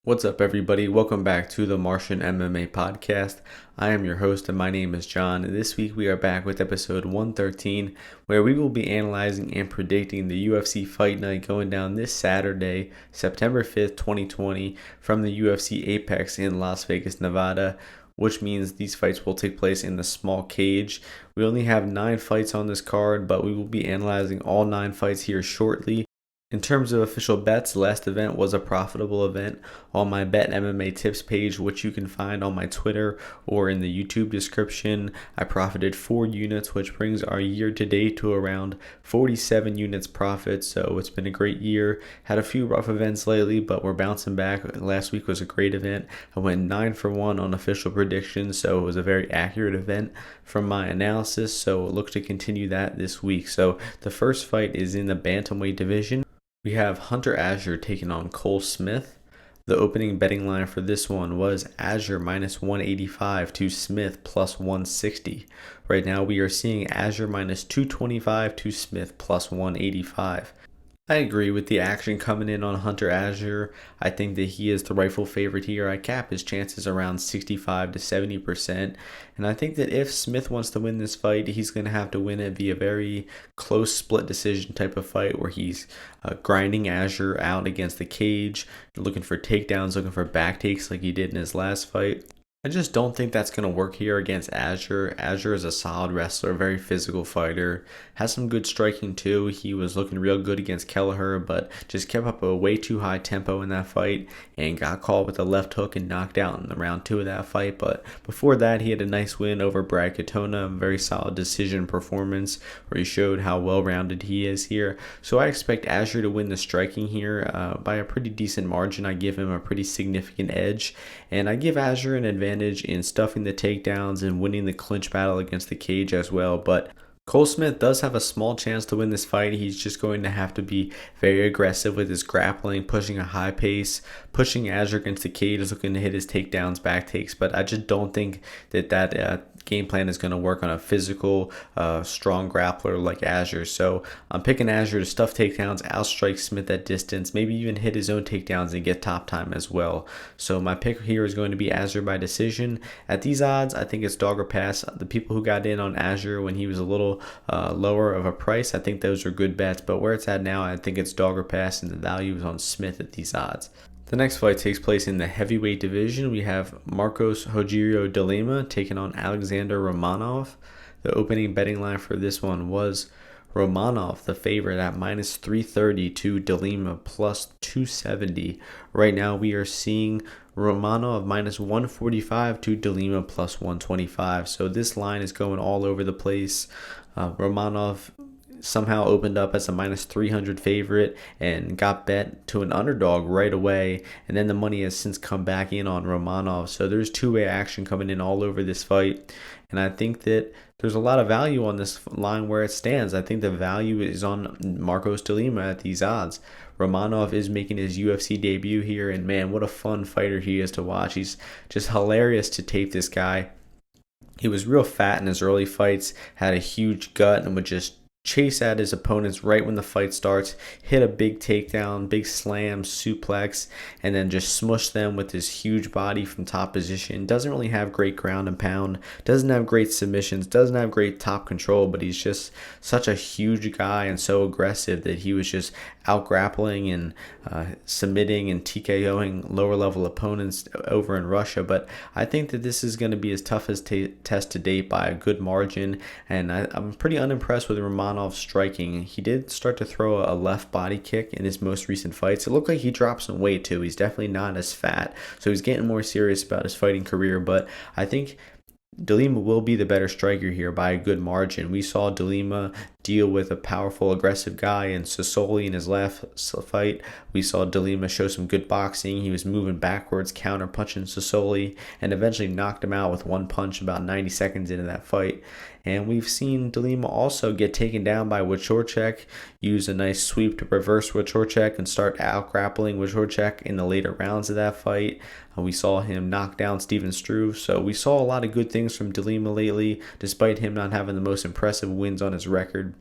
What's up, everybody? Welcome back to the Martian MMA podcast. I am your host, and my name is John. And this week we are back with episode 113, where we will be analyzing and predicting the UFC Fight Night going down this Saturday, September 5th, 2020, from the UFC Apex in Las Vegas, Nevada, which means these fights will take place in the small cage. We only have 9 fights on this card, but we will be analyzing all 9 fights here shortly. In terms of official bets, the last event was a profitable event on my Bet MMA tips page, which you can find on my Twitter or in the YouTube description. I profited 4 units, which brings our year to date to around 47 units profit. So it's been a great year. Had a few rough events lately, but we're bouncing back. Last week was a great event. I went 9 for 1 on official predictions, so it was a very accurate event from my analysis. So look to continue that this week. So the first fight is in the bantamweight division. We have Hunter-Azure taking on Cole Smith. The opening betting line for this one was Azure minus 185 to Smith plus 160. Right now we are seeing Azure minus 225 to Smith plus 185. I agree with the action coming in on Hunter-Azure. I think that he is the rightful favorite here. I cap his chances around 65 to 70%. And I think that if Smith wants to win this fight, he's going to have to win it via very close split decision type of fight where he's grinding Azure out against the cage, looking for takedowns, looking for back takes like he did in his last fight. I just don't think that's going to work here against Azure. Azure is a solid wrestler, very physical fighter, has some good striking too. He was looking real good against Kelleher, but just kept up a way too high tempo in that fight and got caught with a left hook and knocked out in the round 2 of that fight. But before that, he had a nice win over Brad Katona, a very solid decision performance where he showed how well-rounded he is here. So I expect Azure to win the striking here by a pretty decent margin. I give him a pretty significant edge, and I give Azure an advantage in stuffing the takedowns and winning the clinch battle against the cage as well. But Cole Smith does have a small chance to win this fight. He's just going to have to be very aggressive with his grappling, pushing a high pace, pushing Azure against the cage, looking to hit his takedowns, back takes. But I just don't think that game plan is going to work on a physical, strong grappler like Azure. So I'm picking Azure to stuff takedowns, outstrike Smith at distance, maybe even hit his own takedowns and get top time as well. So my pick here is going to be Azure by decision. At these odds, I think it's dog or pass. The people who got in on Azure when he was a little lower of a price, I think those are good bets. But where it's at now, I think it's dog or pass, and the value is on Smith at these odds. The next fight takes place in the heavyweight division. We have Marcos Rogerio de Lima taking on Alexander Romanov. The opening betting line for this one was Romanov, the favorite, at minus 330 to de Lima plus 270. Right now we are seeing Romanov minus 145 to de Lima plus 125. So this line is going all over the place. Romanov somehow opened up as a minus 300 favorite and got bet to an underdog right away, and then the money has since come back in on Romanov. So there's two-way action coming in all over this fight, and I think that there's a lot of value on this line where it stands. I think the value is on Marcos de Lima at these odds. Romanov is making his UFC debut here, and man, what a fun fighter he is to watch. He's just hilarious to tape, this guy. He was real fat in his early fights, had a huge gut, and would just chase at his opponents right when the fight starts, hit a big takedown, big slam, suplex, and then just smush them with his huge body from top position. Doesn't really have great ground and pound, doesn't have great submissions, doesn't have great top control, but he's just such a huge guy and so aggressive that he was just out grappling and submitting and TKOing lower level opponents over in Russia. But I think that this is going to be his toughest test to date by a good margin, and I'm pretty unimpressed with Romanov striking. He did start to throw a left body kick in his most recent fights. It looked like he dropped some weight too. He's definitely not as fat, so he's getting more serious about his fighting career. But I think de Lima will be the better striker here by a good margin. We saw de Lima deal with a powerful, aggressive guy in Sassoli in his last fight. We saw de Lima show some good boxing. He was moving backwards, counter-punching Sassoli, and eventually knocked him out with one punch about 90 seconds into that fight. And we've seen de Lima also get taken down by Wachorczak, use a nice sweep to reverse Wachorczak and start out-grappling Wachorczak in the later rounds of that fight. We saw him knock down Steven Struve. So we saw a lot of good things from de Lima lately, despite him not having the most impressive wins on his record.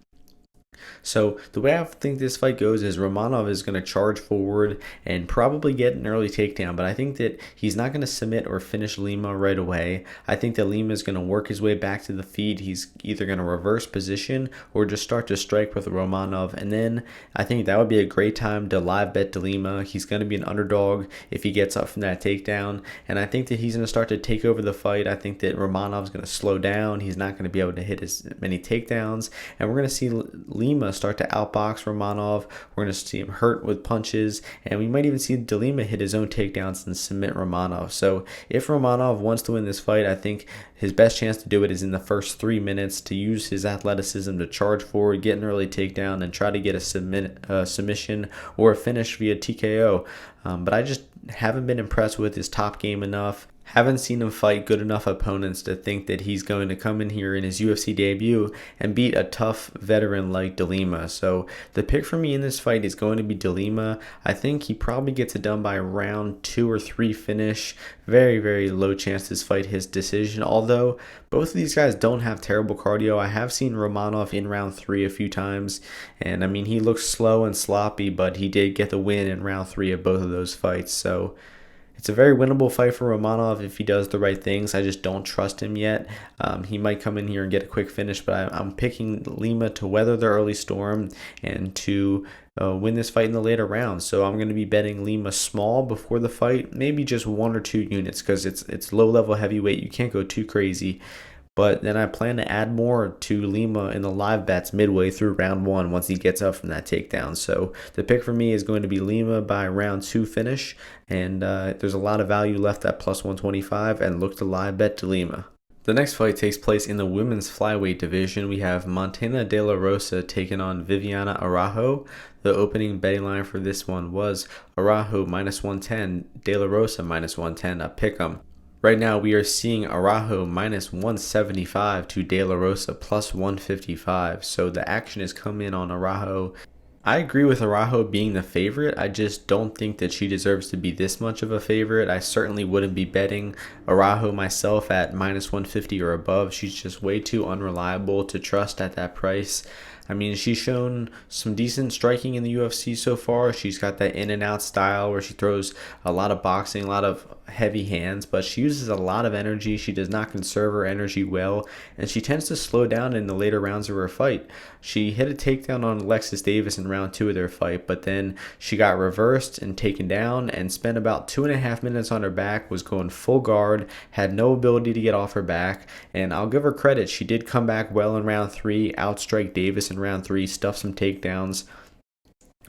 So the way I think this fight goes is Romanov is going to charge forward and probably get an early takedown, but I think that he's not going to submit or finish Lima right away. I think that Lima is going to work his way back to the feet. He's either going to reverse position or just start to strike with Romanov, and then I think that would be a great time to live bet to Lima. He's going to be an underdog if he gets up from that takedown, and I think that he's going to start to take over the fight. I think that Romanov's going to slow down. He's not going to be able to hit as many takedowns, and we're going to see Lima start to outbox Romanov. We're going to see him hurt with punches, and we might even see De Lima hit his own takedowns and submit Romanov. So if Romanov wants to win this fight, I think his best chance to do it is in the first 3 minutes, to use his athleticism to charge forward, get an early takedown, and try to get a submission or a finish via TKO. But I just haven't been impressed with his top game enough. Haven't seen him fight good enough opponents to think that he's going to come in here in his UFC debut and beat a tough veteran like De Lima. So the pick for me in this fight is going to be De Lima. I think he probably gets it done by round 2 or 3 finish. Very, very low chance this fight his decision, although both of these guys don't have terrible cardio. I have seen Romanov in round 3 a few times, and I mean, he looks slow and sloppy, but he did get the win in round 3 of both of those fights. So it's a very winnable fight for Romanov if he does the right things. I just don't trust him yet. He might come in here and get a quick finish, but I'm picking Lima to weather the early storm and to win this fight in the later rounds. So I'm going to be betting Lima small before the fight, maybe just 1 or 2 units, because it's low-level heavyweight. You can't go too crazy. But then I plan to add more to Lima in the live bets midway through round 1 once he gets up from that takedown. So the pick for me is going to be Lima by round 2 finish. And there's a lot of value left at plus 125, and look to live bet to Lima. The next fight takes place in the women's flyweight division. We have Montana De La Rosa taking on Viviana Araujo. The opening betting line for this one was Araujo minus 110, De La Rosa minus 110, a pick'em. Right now, we are seeing Araujo minus 175 to De La Rosa plus 155. So the action has come in on Araujo. I agree with Araujo being the favorite. I just don't think that she deserves to be this much of a favorite. I certainly wouldn't be betting Araujo myself at minus 150 or above. She's just way too unreliable to trust at that price. I mean, she's shown some decent striking in the UFC so far. She's got that in and out style where she throws a lot of boxing, a lot of heavy hands, but she uses a lot of energy. She does not conserve her energy well, and she tends to slow down in the later rounds of her fight. She hit a takedown on Alexis Davis in round 2 of their fight, but then she got reversed and taken down and spent about 2.5 minutes on her back, was going full guard, had no ability to get off her back, and I'll give her credit. She did come back well in round 3, outstrike Davis in round 3, stuff some takedowns,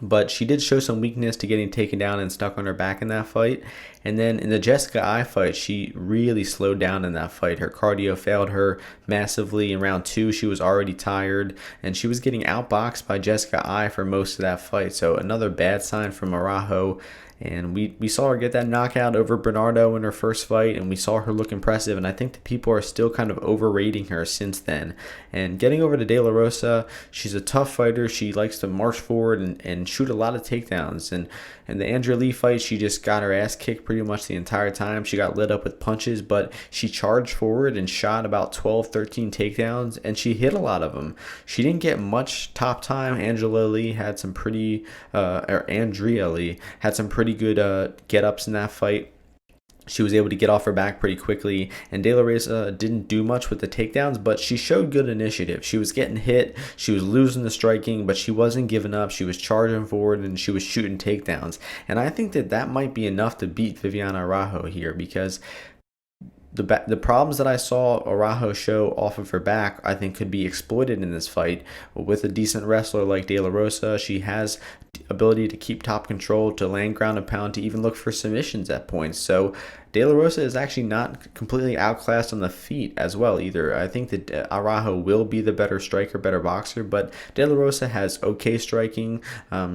but she did show some weakness to getting taken down and stuck on her back in that fight. And then in the Jessica Eye fight, she really slowed down in that fight. Her cardio failed her massively. In round 2, she was already tired, and she was getting outboxed by Jessica Eye for most of that fight. So another bad sign from Araujo. And we saw her get that knockout over Bernardo in her first fight, and we saw her look impressive, and I think the people are still kind of overrating her since then. And getting over to De La Rosa, she's a tough fighter. She likes to march forward and shoot a lot of takedowns. And in the Andrea Lee fight, she just got her ass kicked pretty much the entire time. She got lit up with punches, but she charged forward and shot about 12, 13 takedowns, and she hit a lot of them. She didn't get much top time. Andrea Lee had some pretty good get-ups in that fight. She was able to get off her back pretty quickly, and De La Rosa didn't do much with the takedowns, but she showed good initiative. She was getting hit, she was losing the striking, but she wasn't giving up. She was charging forward, and she was shooting takedowns. And I think that might be enough to beat Viviana Araujo here, because the problems that I saw Araujo show off of her back, I think, could be exploited in this fight. With a decent wrestler like De La Rosa, she has ability to keep top control, to land ground and pound, to even look for submissions at points. So De La Rosa is actually not completely outclassed on the feet as well either. I think that Araujo will be the better striker, better boxer, but De La Rosa has okay striking.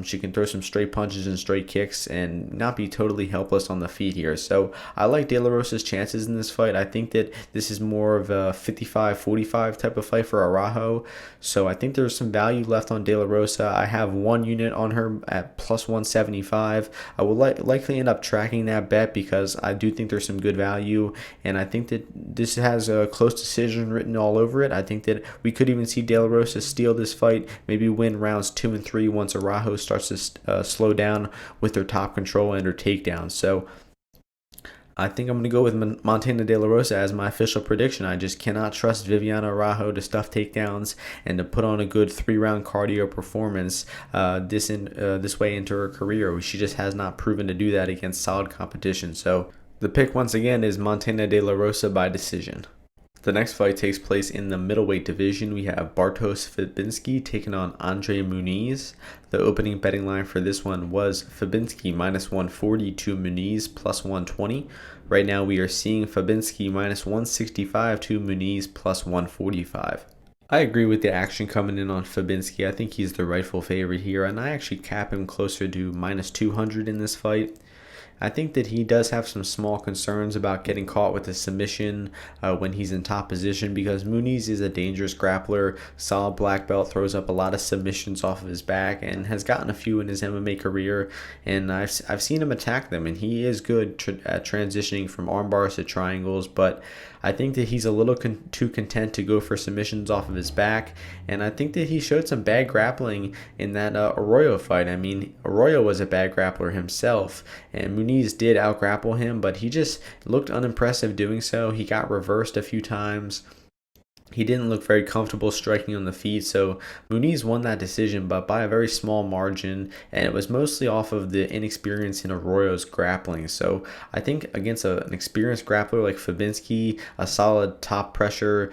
She can throw some straight punches and straight kicks and not be totally helpless on the feet here. So I like De La Rosa's chances in this fight. fight. I think that this is more of a 55-45 type of fight for Araujo. So I think there's some value left on De La Rosa. I have one unit on her at plus 175. I will likely end up tracking that bet because I do think there's some good value, and I think that this has a close decision written all over it. I think that we could even see De La Rosa steal this fight, maybe win rounds 2 and 3 once Araujo starts to slow down with her top control and her takedowns. So I think I'm going to go with Montana De La Rosa as my official prediction. I just cannot trust Viviana Araujo to stuff takedowns and to put on a good 3-round cardio performance this way into her career. She just has not proven to do that against solid competition. So the pick once again is Montana De La Rosa by decision. The next fight takes place in the middleweight division. We have Bartosz Fabinski taking on Andre Muniz. The opening betting line for this one was Fabinski minus 140 to Muniz plus 120. Right now we are seeing Fabinski minus 165 to Muniz plus 145. I agree with the action coming in on Fabinski. I think he's the rightful favorite here, and I actually cap him closer to minus 200 in this fight. I think that he does have some small concerns about getting caught with a submission when he's in top position, because Muniz is a dangerous grappler, solid black belt, throws up a lot of submissions off of his back, and has gotten a few in his MMA career, and I've seen him attack them, and he is good at transitioning from arm bars to triangles, but I think that he's a little too content to go for submissions off of his back, and I think that he showed some bad grappling in that Arroyo fight. I mean, Arroyo was a bad grappler himself, and Muniz did outgrapple him, but he just looked unimpressive doing so. He got reversed a few times. He didn't look very comfortable striking on the feet, so Muniz won that decision, but by a very small margin, and it was mostly off of the inexperience in Arroyo's grappling. So I think against an experienced grappler like Fabinski, a solid top pressure,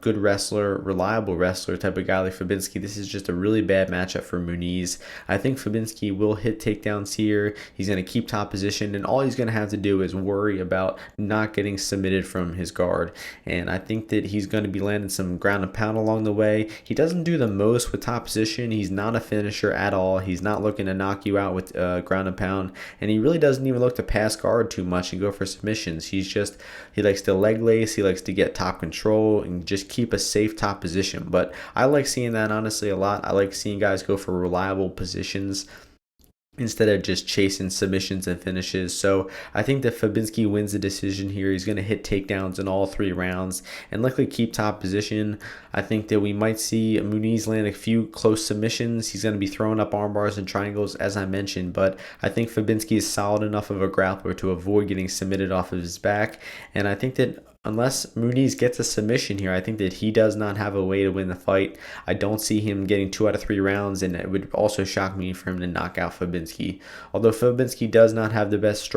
good wrestler, reliable wrestler type of guy like Fabinski, this is just a really bad matchup for Muniz. I think Fabinski will hit takedowns here. He's going to keep top position, and all he's going to have to do is worry about not getting submitted from his guard, and I think that he's going to be landed some ground and pound along the way. He doesn't do the most with top position. He's not a finisher at all. He's not looking to knock you out with ground and pound, and he really doesn't even look to pass guard too much and go for submissions. He likes to leg lace. He likes to get top control and just keep a safe top position. But I like seeing that honestly a lot. I like seeing guys go for reliable positions instead of just chasing submissions and finishes. So I think that Fabinski wins the decision here. He's going to hit takedowns in all 3 rounds and likely keep top position. I think that we might see Muniz land a few close submissions. He's going to be throwing up arm bars and triangles, as I mentioned, but I think Fabinski is solid enough of a grappler to avoid getting submitted off of his back, and I think that unless Muniz gets a submission here, I think that he does not have a way to win the fight. I don't see him getting 2 out of 3 rounds, and it would also shock me for him to knock out Fabinski. Although Fabinski does not have the best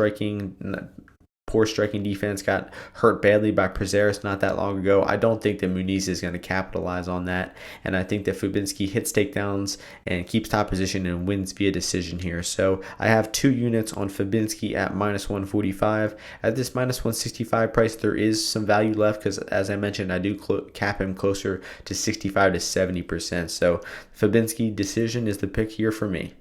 poor striking defense, got hurt badly by Pereira not that long ago. I don't think that Muniz is going to capitalize on that, and I think that Fabinski hits takedowns and keeps top position and wins via decision here. So I have 2 units on Fabinski at minus 145. At this minus 165 price, there is some value left because, as I mentioned, I do cap him closer to 65 to 70%. So Fabinski decision is the pick here for me.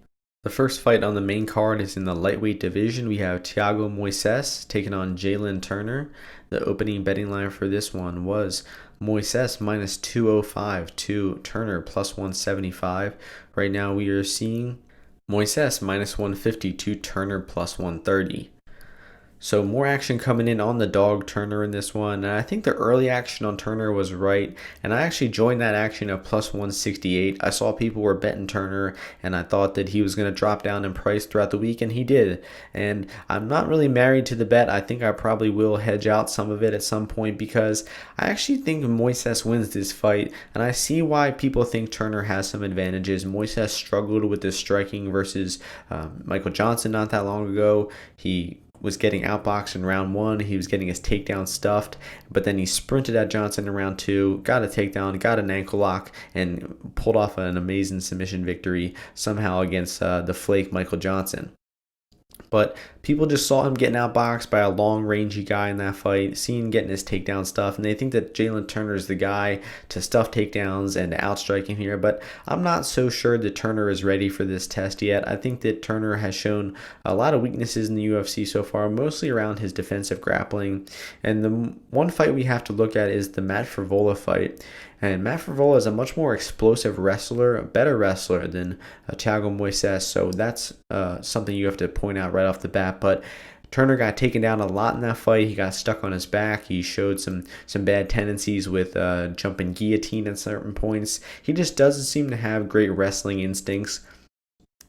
The first fight on the main card is in the lightweight division. We have Thiago Moises taking on Jalen Turner. The opening betting line for this one was Moises minus 205 to Turner plus 175. Right now we are seeing Moises minus 150 to Turner plus 130. So more action coming in on the dog Turner in this one, and I think the early action on Turner was right, and I actually joined that action at plus 168. I saw people were betting Turner, and I thought that he was going to drop down in price throughout the week, and he did. And I'm not really married to the bet. I think I probably will hedge out some of it at some point because I actually think Moises wins this fight, and I see why people think Turner has some advantages. Moises struggled with his striking versus Michael Johnson not that long ago. He was getting outboxed in round 1. He was getting his takedown stuffed, but then he sprinted at Johnson in round 2, got a takedown, got an ankle lock, and pulled off an amazing submission victory somehow against the flake Michael Johnson. But people just saw him getting outboxed by a long, rangy guy in that fight, seeing getting his takedown stuff, and they think that Jalen Turner is the guy to stuff takedowns and to outstrike him here. But I'm not so sure that Turner is ready for this test yet. I think that Turner has shown a lot of weaknesses in the UFC so far, mostly around his defensive grappling. And the one fight we have to look at is the Matt Frevola fight. And Matt Frevola is a much more explosive wrestler, a better wrestler than Thiago Moises. So that's something you have to point out right off the bat. But Turner got taken down a lot in that fight. He got stuck on his back. He showed some bad tendencies with jumping guillotine at certain points. He just doesn't seem to have great wrestling instincts.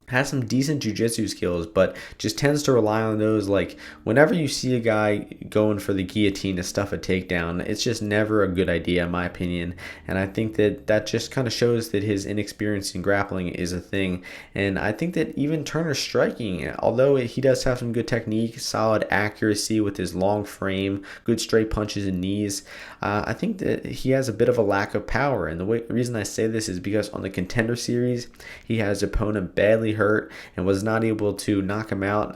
Has some decent jiu-jitsu skills, but just tends to rely on those. Like, whenever you see a guy going for the guillotine to stuff a takedown, it's just never a good idea, in my opinion. And I think that just kind of shows that his inexperience in grappling is a thing. And I think that even Turner's striking, although he does have some good technique, solid accuracy with his long frame, good straight punches and knees, I think that he has a bit of a lack of power. And the reason I say this is because on the Contender Series, he has his opponent badly hurt and was not able to knock him out.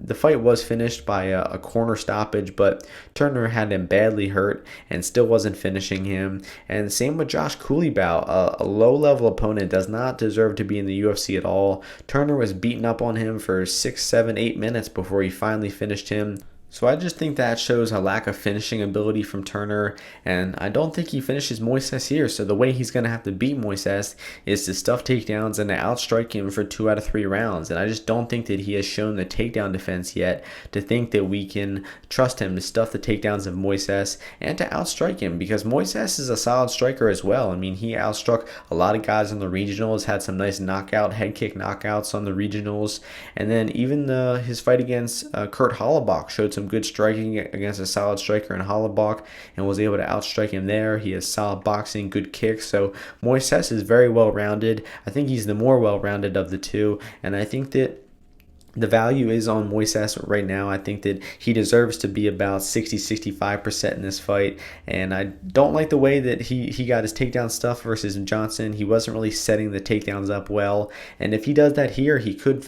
The fight was finished by a corner stoppage, but Turner had him badly hurt and still wasn't finishing him. And same with Josh Culibao, a low-level opponent, does not deserve to be in the UFC at all. Turner was beaten up on him for 6, 7, 8 minutes before he finally finished him. So I just think that shows a lack of finishing ability from Turner, and I don't think he finishes Moises here. So the way he's going to have to beat Moises is to stuff takedowns and to outstrike him for 2 out of 3 rounds. And I just don't think that he has shown the takedown defense yet to think that we can trust him to stuff the takedowns of Moises and to outstrike him, because Moises is a solid striker as well. I mean, he outstruck a lot of guys in the regionals, had some nice head kick knockouts on the regionals, and then even his fight against Kurt Hollebach showed some good striking against a solid striker in Hollebach and was able to outstrike him there. He has solid boxing, good kicks. So Moises is very well-rounded. I think he's the more well-rounded of the two, and I think that the value is on Moises right now. I think that he deserves to be about 60-65% in this fight. And I don't like the way that he got his takedown stuff versus Johnson. He wasn't really setting the takedowns up well. And if he does that here, he could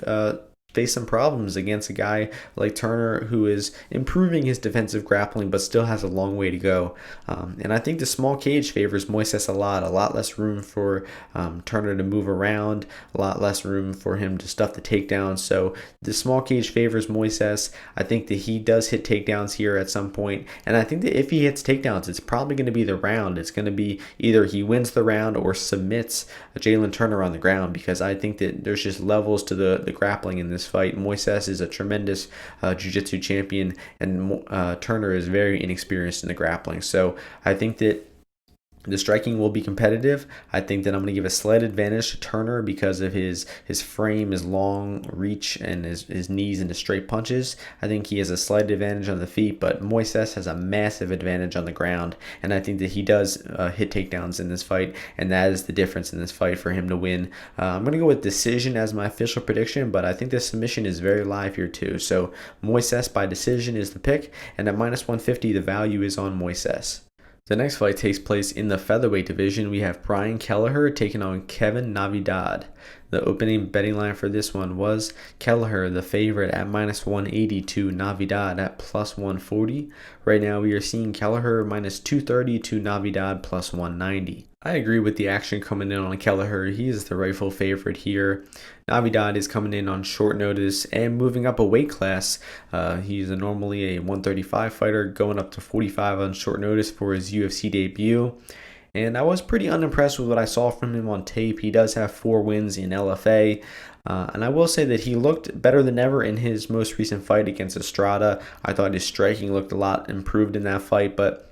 face some problems against a guy like Turner, who is improving his defensive grappling but still has a long way to go. And I think the small cage favors Moises a lot less room for Turner to move around, a lot less room for him to stuff the takedowns. So the small cage favors Moises. I think that he does hit takedowns here at some point, and I think that if he hits takedowns, it's probably going to be the round. It's going to be either he wins the round or submits Jalen Turner on the ground, because I think that there's just levels to the grappling in this fight. Moises is a tremendous jiu-jitsu champion, and Turner is very inexperienced in the grappling. So I think that the striking will be competitive. I think that I'm going to give a slight advantage to Turner because of his frame, his long reach, and his knees and his straight punches. I think he has a slight advantage on the feet, but Moises has a massive advantage on the ground, and I think that he does hit takedowns in this fight, and that is the difference in this fight for him to win. I'm going to go with decision as my official prediction, but I think the submission is very live here too. So Moises by decision is the pick, and at minus 150, the value is on Moises. The next fight takes place in the featherweight division. We have Brian Kelleher taking on Kelleher-Natividad. The opening betting line for this one was Kelleher, the favorite, at minus 180 to Navidad at plus 140. Right now we are seeing Kelleher minus 230 to Navidad plus 190. I agree with the action coming in on Kelleher. He is the rightful favorite here. Navidad is coming in on short notice and moving up a weight class. He's normally a 135 fighter, going up to 45 on short notice for his UFC debut. And I was pretty unimpressed with what I saw from him on tape. He does have 4 wins in LFA. And I will say that he looked better than ever in his most recent fight against Estrada. I thought his striking looked a lot improved in that fight, but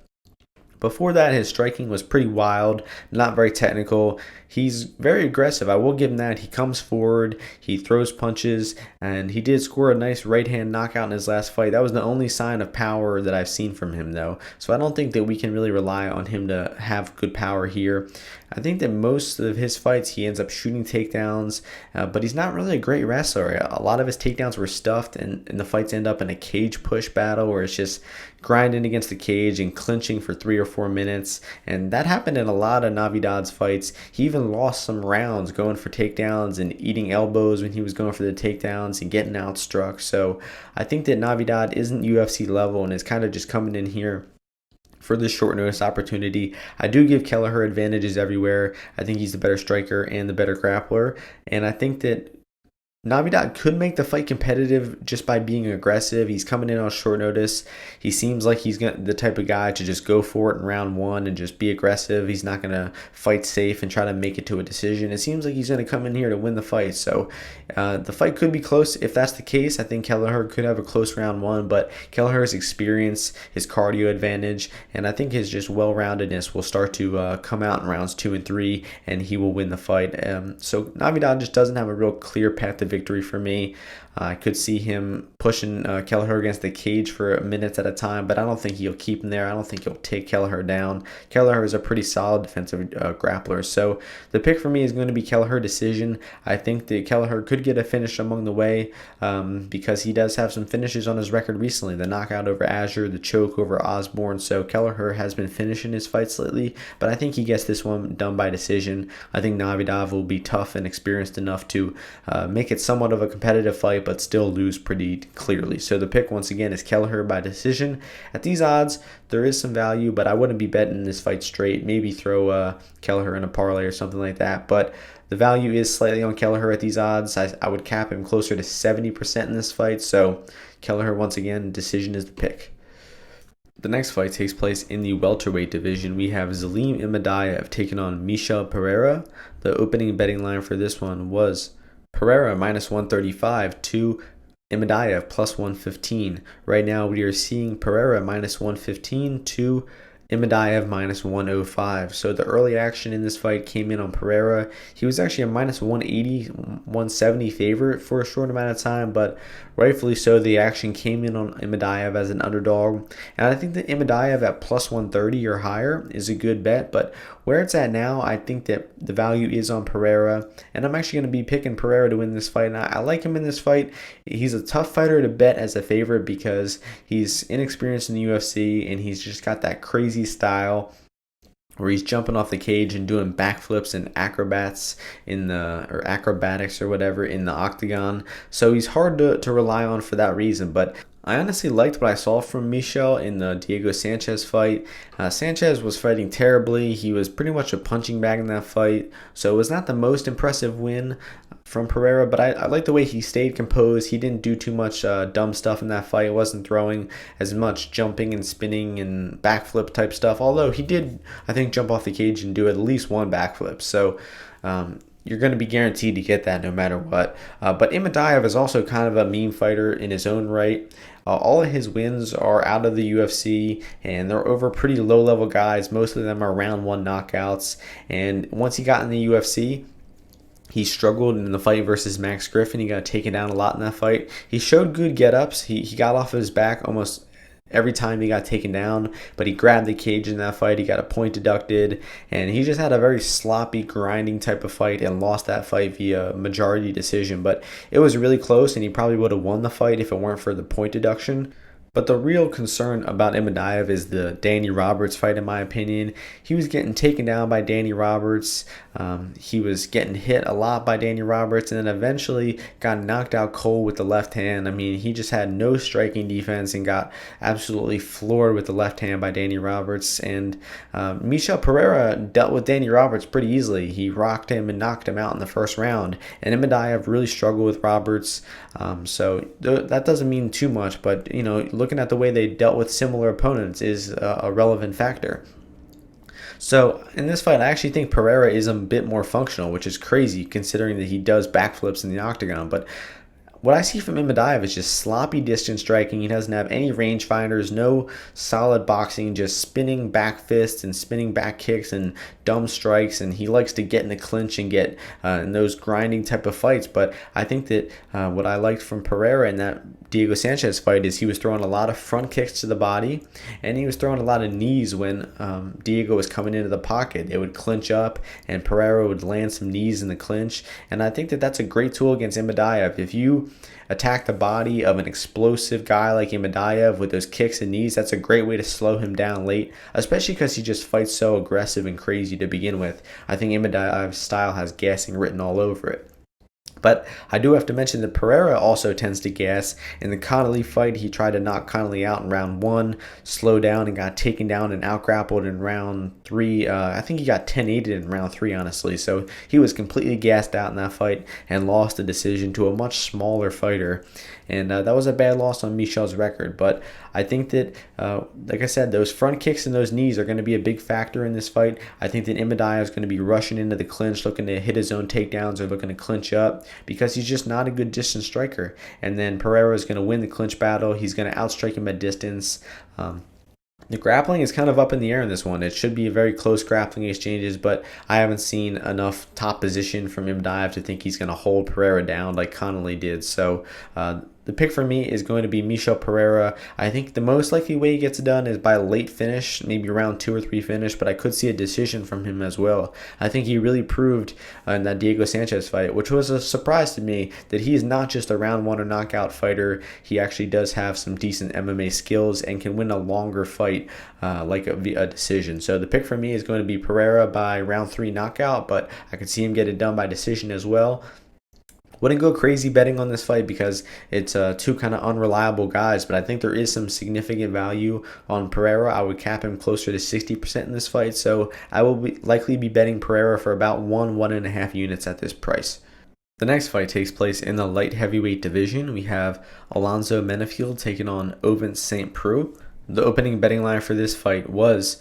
before that, his striking was pretty wild, not very technical. He's very aggressive. I will give him that. He comes forward, he throws punches, and he did score a nice right-hand knockout in his last fight. That was the only sign of power that I've seen from him, though. So I don't think that we can really rely on him to have good power here. I think that most of his fights, he ends up shooting takedowns, but he's not really a great wrestler. A lot of his takedowns were stuffed, and the fights end up in a cage push battle where it's just grinding against the cage and clinching for 3 or 4 minutes, and that happened in a lot of Navidad's fights. He even lost some rounds going for takedowns and eating elbows when he was going for the takedowns and getting outstruck. So I think that Natividad isn't UFC level and is kind of just coming in here for this short notice opportunity. I do give Kelleher advantages everywhere. I think he's the better striker and the better grappler, and I think that Natividad could make the fight competitive just by being aggressive. He's coming in on short notice. He seems like he's the type of guy to just go for it in round one and just be aggressive. He's not going to fight safe and try to make it to a decision. It seems like he's going to come in here to win the fight. So the fight could be close. If that's the case, I think Kelleher could have a close round one, but Kelleher's experience, his cardio advantage, and I think his just well-roundedness will start to come out in rounds 2 and 3, and he will win the fight. So Natividad just doesn't have a real clear path to victory for me. I could see him pushing Kelleher against the cage for minutes at a time, but I don't think he'll keep him there. I don't think he'll take Kelleher down. Kelleher is a pretty solid defensive grappler. So the pick for me is going to be Kelleher decision. I think that Kelleher could get a finish along the way because he does have some finishes on his record recently. The knockout over Azure, the choke over Osborne. So Kelleher has been finishing his fights lately, but I think he gets this one done by decision. I think Natividad will be tough and experienced enough to make it somewhat of a competitive fight, but still lose pretty clearly. So the pick once again is Kelleher by decision. At these odds, there is some value, but I wouldn't be betting this fight straight. Maybe throw Kelleher in a parlay or something like that. But the value is slightly on Kelleher at these odds. I would cap him closer to 70% in this fight. So Kelleher once again, decision is the pick. The next fight takes place in the welterweight division. We have Lima-Romanov taking on Michel Pereira. The opening betting line for this one was Pereira minus 135 to Imadaev plus 115. Right now we are seeing Pereira minus 115 to Imadaev minus 105. So the early action in this fight came in on Pereira. He was actually a minus 180, 170 favorite for a short amount of time, but rightfully so, the action came in on Imadaev as an underdog. And I think that Imadaev at plus 130 or higher is a good bet, but where it's at now, I think that the value is on Pereira, and I'm actually going to be picking Pereira to win this fight. And I like him in this fight. He's a tough fighter to bet as a favorite because he's inexperienced in the UFC, and he's just got that crazy style where he's jumping off the cage and doing backflips and acrobatics or whatever in the octagon. So he's hard to rely on for that reason, but I honestly liked what I saw from Michel in the Diego Sanchez fight. Sanchez was fighting terribly. He was pretty much a punching bag in that fight, so it was not the most impressive win from Pereira, but I like the way he stayed composed. He didn't do too much dumb stuff in that fight. He wasn't throwing as much jumping and spinning and backflip type stuff, although he did, I think, jump off the cage and do at least one backflip. So you're going to be guaranteed to get that no matter what. But Imadaev is also kind of a meme fighter in his own right. All of his wins are out of the UFC, and they're over pretty low-level guys. Most of them are round one knockouts. And once he got in the UFC, he struggled in the fight versus Max Griffin. He got taken down a lot in that fight. He showed good get-ups. He got off of his back almost every time he got taken down, but he grabbed the cage in that fight. He got a point deducted, and he just had a very sloppy, grinding type of fight and lost that fight via majority decision. But it was really close, and he probably would have won the fight if it weren't for the point deduction. But the real concern about Imadaev is the Danny Roberts fight, in my opinion. He was getting taken down by Danny Roberts. He was getting hit a lot by Danny Roberts, and then eventually got knocked out cold with the left hand. I mean, he just had no striking defense and got absolutely floored with the left hand by Danny Roberts. And Michel Pereira dealt with Danny Roberts pretty easily. He rocked him and knocked him out in the first round. And Imadaev really struggled with Roberts. So that doesn't mean too much, but, you know, looking at the way they dealt with similar opponents is a relevant factor. So in this fight, I actually think Pereira is a bit more functional, which is crazy considering that he does backflips in the octagon. But what I see from Imadaev is just sloppy distance striking. He doesn't have any rangefinders, no solid boxing, just spinning back fists and spinning back kicks and dumb strikes. And he likes to get in the clinch and get in those grinding type of fights. But I think that what I liked from Pereira in that Diego Sanchez fight is he was throwing a lot of front kicks to the body, and he was throwing a lot of knees when Diego was coming into the pocket. They would clinch up, and Pereira would land some knees in the clinch. And I think that that's a great tool against Imadaev. If you attack the body of an explosive guy like Imadaev with those kicks and knees, that's a great way to slow him down late, especially because he just fights so aggressive and crazy to begin with. I think Imadaev's style has gassing written all over it. But I do have to mention that Pereira also tends to gas. In the Connolly fight, he tried to knock Connolly out in round 1, slowed down and got taken down and out-grappled in round 3. I think he got 10-8'd in round 3, honestly. So he was completely gassed out in that fight and lost the decision to a much smaller fighter. And that was a bad loss on Michel's record. But I think that, like I said, those front kicks and those knees are going to be a big factor in this fight. I think that Imadaev is going to be rushing into the clinch, looking to hit his own takedowns or looking to clinch up because he's just not a good distance striker. And then Pereira is going to win the clinch battle. He's going to outstrike him at distance. The grappling is kind of up in the air in this one. It should be a very close grappling exchanges, but I haven't seen enough top position from Imadaev to think he's going to hold Pereira down like Connolly did. So the pick for me is going to be Michel Pereira. I think the most likely way he gets it done is by a late finish, maybe round 2 or 3 finish, but I could see a decision from him as well. I think he really proved in that Diego Sanchez fight, which was a surprise to me, that he is not just a round 1 or knockout fighter. He actually does have some decent MMA skills and can win a longer fight like a decision. So the pick for me is going to be Pereira by round 3 knockout, but I could see him get it done by decision as well. Wouldn't go crazy betting on this fight because it's two kind of unreliable guys, but I think there is some significant value on Pereira. I would cap him closer to 60% in this fight, so I will likely be betting Pereira for about 1.5 units at this price. The next fight takes place in the light heavyweight division. We have Overeem-Menifield taking on Ovince-Saint-Preux. The opening betting line for this fight was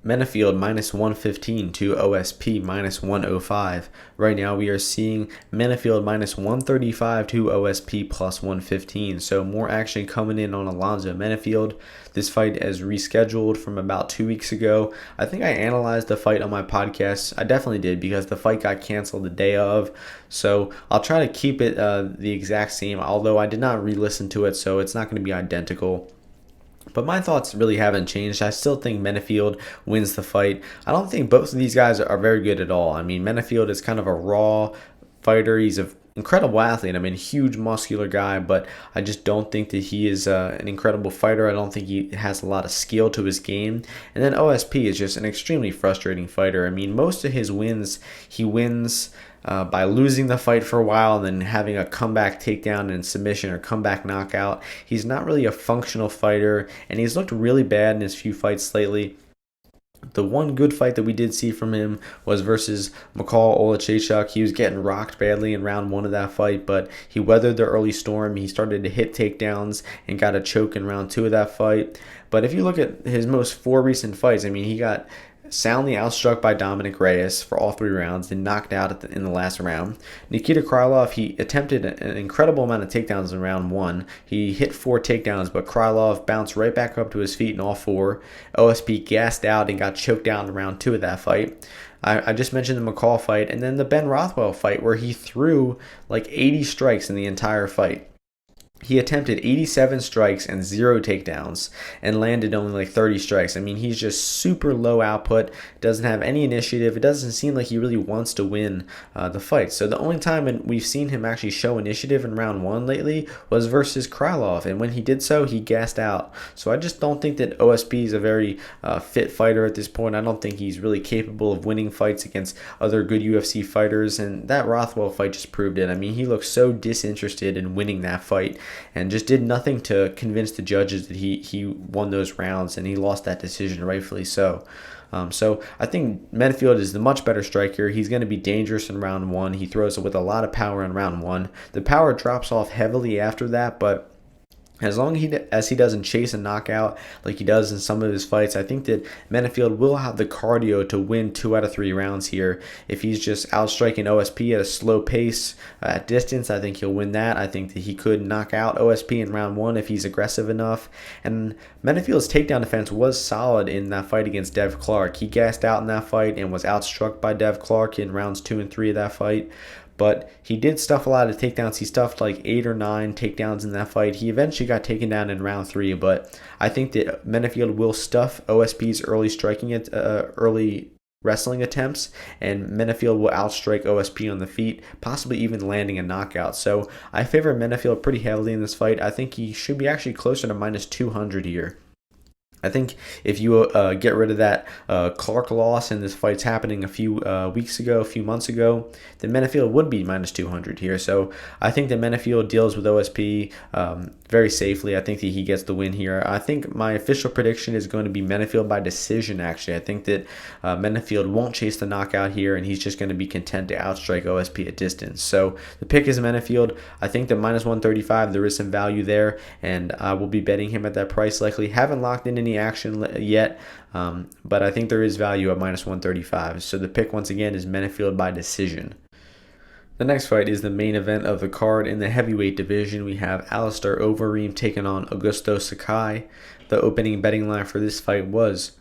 Menifield minus 115 to OSP minus 105. Right now we are seeing Menifield minus 135 to OSP plus 115. So more action coming in on Overeem-Menifield. This fight is rescheduled from about 2 weeks ago. I think I analyzed the fight on my podcast. I definitely did because the fight got canceled the day of. So I'll try to keep it the exact same, although I did not re-listen to it, so it's not going to be identical. But my thoughts really haven't changed. I still think Menifield wins the fight. I don't think both of these guys are very good at all. I mean, Menifield is kind of a raw fighter. He's an incredible athlete. I mean, huge muscular guy, but I just don't think that he is an incredible fighter. I don't think he has a lot of skill to his game. And then OSP is just an extremely frustrating fighter. I mean, most of his wins, he wins by losing the fight for a while and then having a comeback takedown and submission or comeback knockout. He's not really a functional fighter, and he's looked really bad in his few fights lately. The one good fight that we did see from him was versus Mikhail Olechechuk. He was getting rocked badly in round 1 of that fight, but he weathered the early storm. He started to hit takedowns and got a choke in round 2 of that fight. But if you look at his most 4 recent fights, I mean, he got soundly outstruck by Dominic Reyes for all 3 rounds and knocked out in the last round. Nikita Krylov, he attempted an incredible amount of takedowns in round 1. He hit 4 takedowns, but Krylov bounced right back up to his feet in all 4. OSP gassed out and got choked down in round 2 of that fight. I just mentioned the McCall fight and then the Ben Rothwell fight where he threw like 80 strikes in the entire fight. He attempted 87 strikes and 0 takedowns and landed only like 30 strikes. I mean, he's just super low output, doesn't have any initiative. It doesn't seem like he really wants to win the fight. So the only time we've seen him actually show initiative in round 1 lately was versus Krylov. And when he did so, he gassed out. So I just don't think that OSP is a very fit fighter at this point. I don't think he's really capable of winning fights against other good UFC fighters. And that Rothwell fight just proved it. I mean, he looked so disinterested in winning that fight and just did nothing to convince the judges that he won those rounds, and he lost that decision, rightfully so. So I think Menifield is the much better striker. He's going to be dangerous in round 1. He throws it with a lot of power in round 1. The power drops off heavily after that, but as long as he doesn't chase a knockout like he does in some of his fights, I think that Menifield will have the cardio to win 2 out of 3 rounds here. If he's just outstriking OSP at a slow pace at distance, I think he'll win that. I think that he could knock out OSP in round 1 if he's aggressive enough. And Menifield's takedown defense was solid in that fight against Dev Clark. He gassed out in that fight and was outstruck by Dev Clark in rounds 2 and 3 of that fight. But he did stuff a lot of takedowns. He stuffed like 8 or 9 takedowns in that fight. He eventually got taken down in round 3, but I think that Menifield will stuff OSP's early striking wrestling attempts, and Menifield will outstrike OSP on the feet, possibly even landing a knockout. So I favor Menifield pretty heavily in this fight. I think he should be actually closer to minus 200 here. I think if you get rid of that Clark loss and this fight's happening a few months ago, then Menifield would be minus 200 here. So I think that Menifield deals with OSP very safely. I think that he gets the win here. I think my official prediction is going to be Menifield by decision, actually. I think that Menifield won't chase the knockout here, and he's just going to be content to outstrike OSP at distance. So the pick is Menifield. I think that minus 135, there is some value there, and I will be betting him at that price likely. Haven't locked in any action yet, but I think there is value at minus 135. So the pick once again is Menifield by decision. The next fight is the main event of the card. In the heavyweight division, we have Alistair Overeem taking on Augusto-Sakai. The opening betting line for this fight was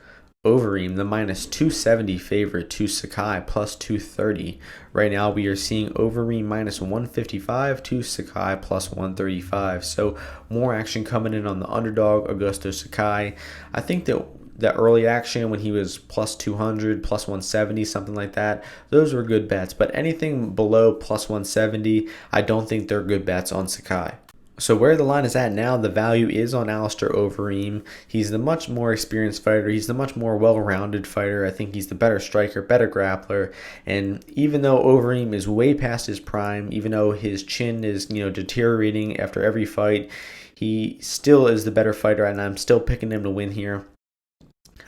Overeem, the minus 270 favorite, to Sakai plus 230. Right now we are seeing Overeem minus 155 to Sakai plus 135. So more action coming in on the underdog, Augusto-Sakai. I think that early action when he was plus 200, plus 170, something like that, those were good bets. But anything below plus 170, I don't think they're good bets on Sakai. So where the line is at now, the value is on Alistair Overeem. He's the much more experienced fighter. He's the much more well-rounded fighter. I think he's the better striker, better grappler. And even though Overeem is way past his prime, even though his chin is, deteriorating after every fight, he still is the better fighter, and I'm still picking him to win here.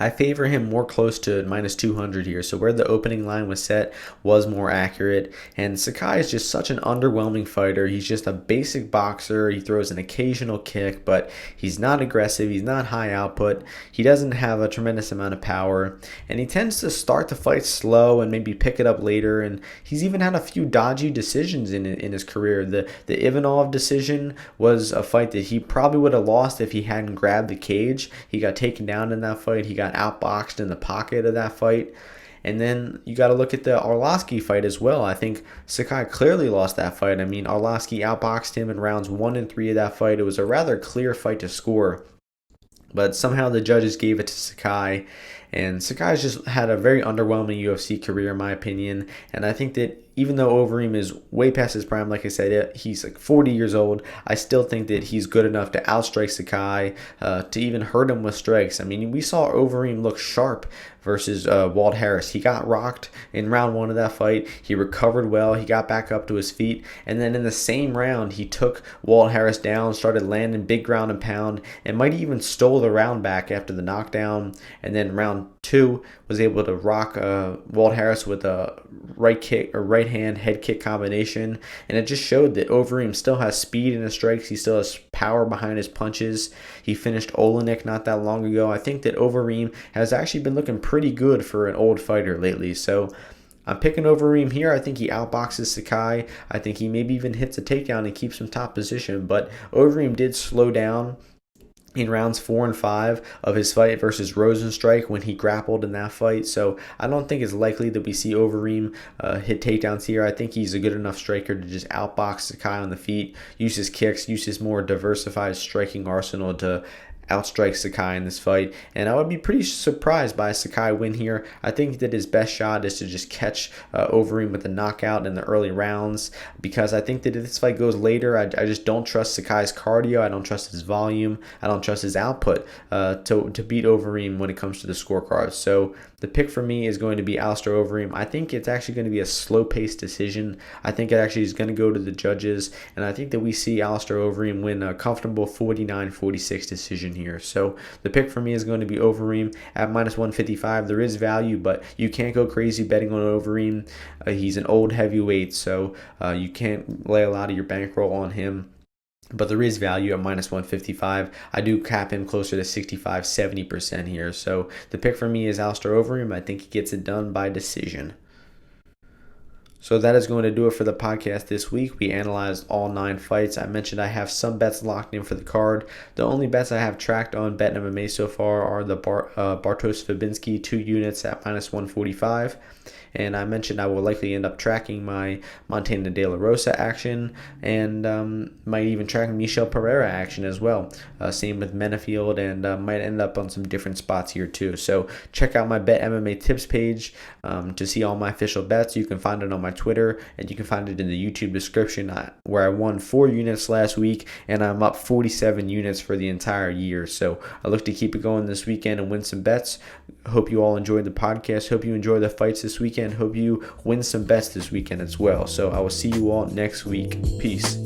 I favor him more close to minus 200 here. So where the opening line was set was more accurate. And Sakai is just such an underwhelming fighter. He's just a basic boxer. He throws an occasional kick, but he's not aggressive. He's not high output. He doesn't have a tremendous amount of power. And he tends to start the fight slow and maybe pick it up later. And he's even had a few dodgy decisions in his career. The Ivanov decision was a fight that he probably would have lost if he hadn't grabbed the cage. He got taken down in that fight. He got outboxed in the pocket of that fight. And then you got to look at the Arlovski fight as well. I think Sakai clearly lost that fight. I mean, Arlovski outboxed him in rounds 1 and 3 of that fight. It was a rather clear fight to score, but somehow the judges gave it to Sakai. And Sakai's just had a very underwhelming UFC career, in my opinion. And I think that even though Overeem is way past his prime, like I said, he's like 40 years old, I still think that he's good enough to outstrike Sakai, to even hurt him with strikes. I mean, we saw Overeem look sharp versus Walt Harris. He got rocked in round 1 of that fight. He recovered well. He got back up to his feet. And then in the same round, he took Walt Harris down, started landing big ground and pound, and might even stole the round back after the knockdown. And then round 2 was able to rock Walt Harris with a right kick or right hand head kick combination. And it just showed that Overeem still has speed in his strikes. He still has power behind his punches. He finished Olenek not that long ago. I think that Overeem has actually been looking pretty good for an old fighter lately. So I'm picking Overeem here. I think he outboxes Sakai. I think he maybe even hits a takedown and keeps him top position. But Overeem did slow down in rounds 4 and 5 of his fight versus Rosenstrike when he grappled in that fight. So I don't think it's likely that we see Overeem hit takedowns here. I think he's a good enough striker to just outbox Sakai on the feet, use his kicks, use his more diversified striking arsenal to outstrike Sakai in this fight. And I would be pretty surprised by a Sakai win here. I think that his best shot is to just catch Overeem with a knockout in the early rounds, because I think that if this fight goes later, I just don't trust Sakai's cardio. I don't trust his volume. I don't trust his output to beat Overeem when it comes to the scorecards. So the pick for me is going to be Alistair Overeem. I think it's actually going to be a slow-paced decision. I think it actually is going to go to the judges, and I think that we see Alistair Overeem win a comfortable 49-46 decision here. So the pick for me is going to be Overeem at minus 155. There is value, but you can't go crazy betting on Overeem. He's an old heavyweight, so you can't lay a lot of your bankroll on him. But there is value at minus 155. I do cap him closer to 65-70% here. So the pick for me is Alistair Overeem. I think he gets it done by decision. So that is going to do it for the podcast this week. We analyzed all 9 fights. I mentioned I have some bets locked in for the card. The only bets I have tracked on Bet MMA so far are the Bartosz Fabinski 2 units at -145. And I mentioned I will likely end up tracking my Montana De La Rosa action and might even track Michel Pereira action as well. Same with Menifield, and might end up on some different spots here too. So check out my Bet MMA tips page to see all my official bets. You can find it on my Twitter, and you can find it in the YouTube description, where I won 4 units last week, and I'm up 47 units for the entire year. So I look to keep it going this weekend and win some bets. Hope you all enjoyed the podcast. Hope you enjoy the fights this weekend. Hope you win some bets this weekend as well. So I will see you all next week. Peace.